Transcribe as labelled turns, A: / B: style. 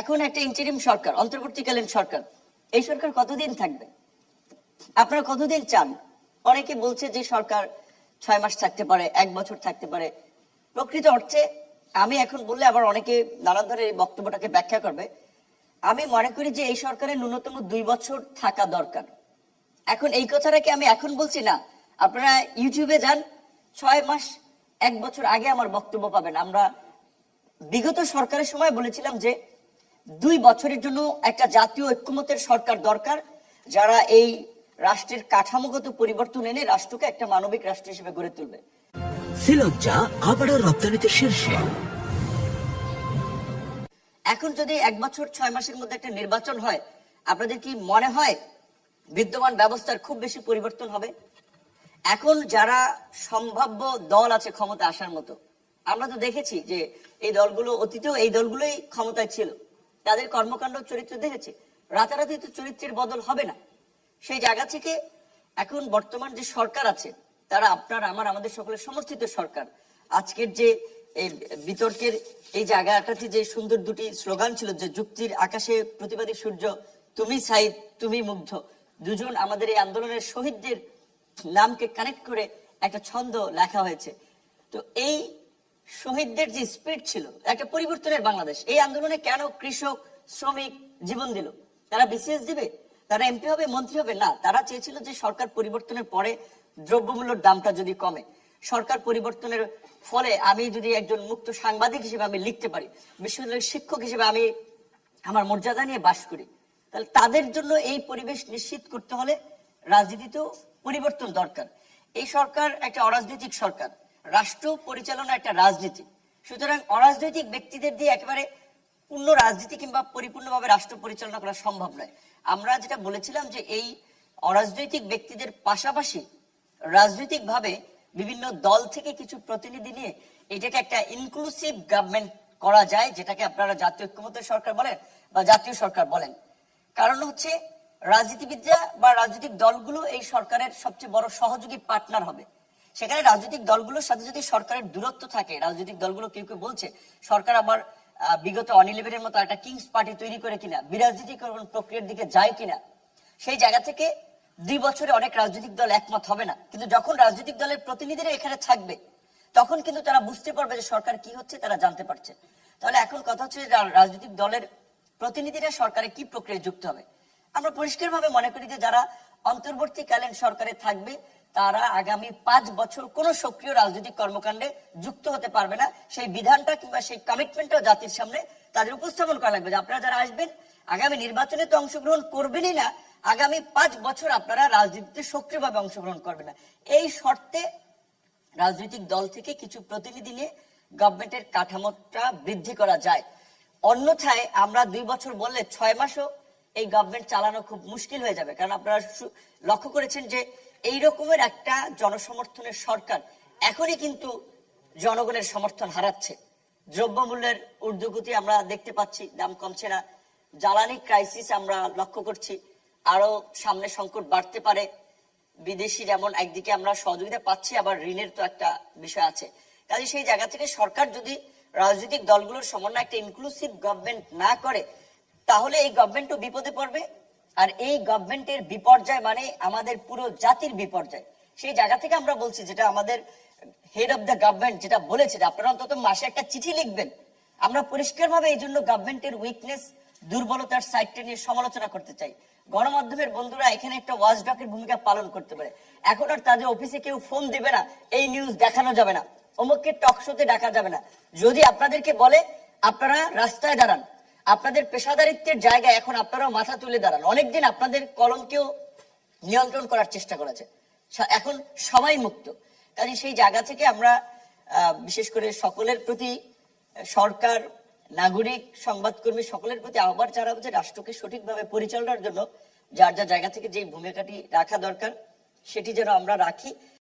A: এখন একটা ইন্টারিম সরকার, অন্তর্বর্তীকালীন সরকার, এই সরকার কতদিন থাকবে? আপনারা কতদিন চান? অনেকে বলছে যে সরকার 6 মাস থাকতে পারে, 1 বছর থাকতে পারে। প্রকৃত অর্থে আমি এখন বললে আবার অনেকে নানান ধরনের এই বক্তব্যটাকে ব্যাখ্যা করবে। আমি মনে করি যে এই সরকারের ন্যূনতম 2 বছর থাকা দরকার। এখন এই কথাটাকে আমি এখন বলছি না, আপনারা ইউটিউবে যান, 6 মাস 1 বছর আগে আমার বক্তব্য পাবেন। আমরা বিগত সরকারের সময় বলেছিলাম যে 2 বছরের জন্য একটা জাতীয় ঐক্যমত্যের সরকার দরকার, যারা এই রাষ্ট্রের কাঠামোগত পরিবর্তন এনে রাষ্ট্রকে একটা মানবিক রাষ্ট্র হিসেবে গড়ে তুলবে।
B: শ্রীলঙ্কা আবারও রপ্তানিতে শীর্ষে।
A: এখন যদি 1 বছর 6 মাসের মধ্যে একটা নির্বাচন হয়, আপনাদের কি মনে হয় বিদ্যমান ব্যবস্থার খুব বেশি পরিবর্তন হবে? এখন যারা সম্ভাব্য দল আছে ক্ষমতা আসার মতো, আমরা তো দেখেছি যে এই দলগুলো অতীতেও এই দলগুলোই ক্ষমতায় ছিল, তাদের কর্মকাণ্ড চরিত্র দেখেছি। রাতারাতি তো চরিত্রের বদল হবে না। সেই জায়গা থেকে এখন বর্তমান যে সরকার আছে, তারা আপনার আমার আমাদের সকলের সমর্থিত সরকার। আজকের যে এই বিতর্কের এই জায়গাটাতে যে সুন্দর দুটি স্লোগান ছিল, যে যুক্তির আকাশে প্রতিবাদী সূর্য, তুমি সাইদ তুমি মুগ্ধ, দুজন আমাদের এই আন্দোলনের শহীদদের নামকে কানেক্ট করে একটা ছন্দ লেখা হয়েছে। তো এই শহীদদের যে স্পিরিট ছিল, একটা পরিবর্তনের বাংলাদেশ, এই আন্দোলনে কেন কৃষক শ্রমিক জীবন দিল? তারা বিসিএস দিবে, তারা এমপি হবে, মন্ত্রী হবে না। তারা চেয়েছিল যে সরকার পরিবর্তনের পরে দ্রব্যমূল্যের দামটা যদি কমে, সরকার পরিবর্তনের ফলে আমি যদি একজন মুক্ত সাংবাদিক হিসেবে আমি লিখতে পারি, বিশ্ববিদ্যালয়ের শিক্ষক হিসেবে আমি আমার মর্যাদা নিয়ে বাস করি, তাহলে তাদের জন্য এই পরিবেশ নিশ্চিত করতে হলে রাজনীতিতেও পরিবর্তন দরকার। এই সরকার একটা অরাজনৈতিক সরকার, রাষ্ট্র পরিচালনা একটা রাজনীতি। সুতরাং অরাজনৈতিক ব্যক্তিদের দিয়ে একেবারে পূর্ণ রাজনীতি কিংবা পরিপূর্ণভাবে রাষ্ট্র পরিচালনা করা সম্ভব নয়। আমরা যেটা বলেছিলাম যে এই অরাজনৈতিক ব্যক্তিদের পাশাপাশি রাজনৈতিকভাবে বিভিন্ন দল থেকে কিছু প্রতিনিধি নিয়ে এটাকে একটা ইনক্লুসিভ গভর্নমেন্ট করা যায়, যেটাকে আপনারা জাতীয় ঐক্যমত্যের সরকার বলেন বা জাতীয় সরকার বলেন। কারণ হচ্ছে রাজনীতিবিদরা বা রাজনৈতিক দলগুলো এই সরকারের সবচেয়ে বড় সহযোগী পার্টনার হবে। সেখানে রাজনৈতিক দলগুলোর সাথে যদি সরকারের দূরত্ব থাকে, রাজনৈতিক দলগুলো কেউ কেউ বলছে সরকার আবার বিগত অনিলেভেনের মতো একটা কিংস পার্টি তৈরি করে কিনা, বিরাজনীতিকরণ প্রক্রিয়ার দিকে যায় কিনা, সেই জায়গা থেকে 2 বছরে অনেক রাজনৈতিক দল একমত হবে না। কিন্তু যখন রাজনৈতিক দলের প্রতিনিধিরা এখানে থাকবে, তখন কিন্তু তারা বুঝতে পারবে যে সরকার কি হচ্ছে, তারা জানতে পারছে। তাহলে এখন কথা হচ্ছে যে রাজনৈতিক দলের প্রতিনিধিরা সরকারে কি প্রক্রিয়ায় যুক্ত হবে। আমরা পরিষ্কারভাবে মনে করি যে যারা অন্তর্বর্তীকালীন সরকারে থাকবে, তারা আগামী 5 বছর কোন সক্রিয় রাজনৈতিক কর্মকাণ্ডে যুক্ত হতে পারবে না। সেই বিধানটা কিংবা সেই কমিটমেন্টটাও জাতির সামনে তাদের উপস্থাপন করা লাগবে যে আপনারা যারা আসবেন আগামী নির্বাচনে তো অংশগ্রহণ করবেনই না, আগামী 5 বছর আপনারা রাজনীতিতে সক্রিয়ভাবে অংশগ্রহণ করবেন না। এই শর্তে রাজনৈতিক দল থেকে কিছু প্রতিনিধি নিয়ে গভর্নমেন্টের কাঠামোটা বৃদ্ধি করা যায়। অন্যথায় আমরা 2 বছর বললে 6 মাসও এই গভর্নমেন্ট চালানো খুব মুশকিল হয়ে যাবে। কারণ আপনারা লক্ষ্য করেছেন যে এই রকমের একটা জনসমর্থনের সরকার এখনই কিন্তু জনগণের সমর্থন হারাচ্ছে। দ্রব্যমূল্যের ঊর্ধ্বগতি আমরা দেখতে পাচ্ছি, দাম কমছে না। জ্বালানি ক্রাইসিস আমরা লক্ষ্য করছি, আরো সামনে সংকট বাড়তে পারে। বিদেশি যেমন একদিকে আমরা সহযোগিতা পাচ্ছি, আবার ঋণের তো একটা বিষয় আছে। কাজে সেই জায়গা থেকে সরকার যদি রাজনৈতিক দলগুলোর সমন্বয়ে একটা ইনক্লুসিভ গভর্নমেন্ট না করে, তাহলে এই গভর্নমেন্টও বিপদে পড়বে। আর এই গভর্নমেন্টের বিপর্যয় মানে আমাদের পুরো জাতির বিপর্যয়। সেই জায়গা থেকে আমরা বলছি, যেটা আমাদের হেড অফ দ্য গভর্নমেন্ট যেটা বলেছে, যে আপনারা অন্তত মাসে একটা চিঠি লিখবেন। আমরা পরিষ্কারভাবে এই জন্য গভর্নমেন্টের উইকনেস, দুর্বলতার সাইডটা নিয়ে সমালোচনা করতে চাই। গণমাধ্যমের বন্ধুরা এখানে একটা ওয়াচডগের ভূমিকা পালন করতে পারে। এখন আর তাদের অফিসে কেউ ফোন দিবে না, এই নিউজ দেখানো যাবে না, অমুককে টক শোতে ডাকা যাবে না। যদি আপনাদেরকে বলে আপনারা রাস্তায় দাঁড়ান, আপনাদের পেশাদারিত্বের জায়গায় এখন আপনারাও মাথা তুলে দাঁড়ান। অনেকদিন আপনাদের কলমকেও নিয়ন্ত্রণ করার চেষ্টা করেছে, এখন সবাই মুক্ত। কাজে সেই জায়গা থেকে আমরা বিশেষ করে সকলের প্রতি, সরকার, নাগরিক, সংবাদকর্মী সকলের প্রতি আহ্বান জানাবো যে রাষ্ট্রকে সঠিকভাবে পরিচালনার জন্য যার যার জায়গা থেকে যে ভূমিকাটি রাখা দরকার সেটি যেন আমরা রাখি।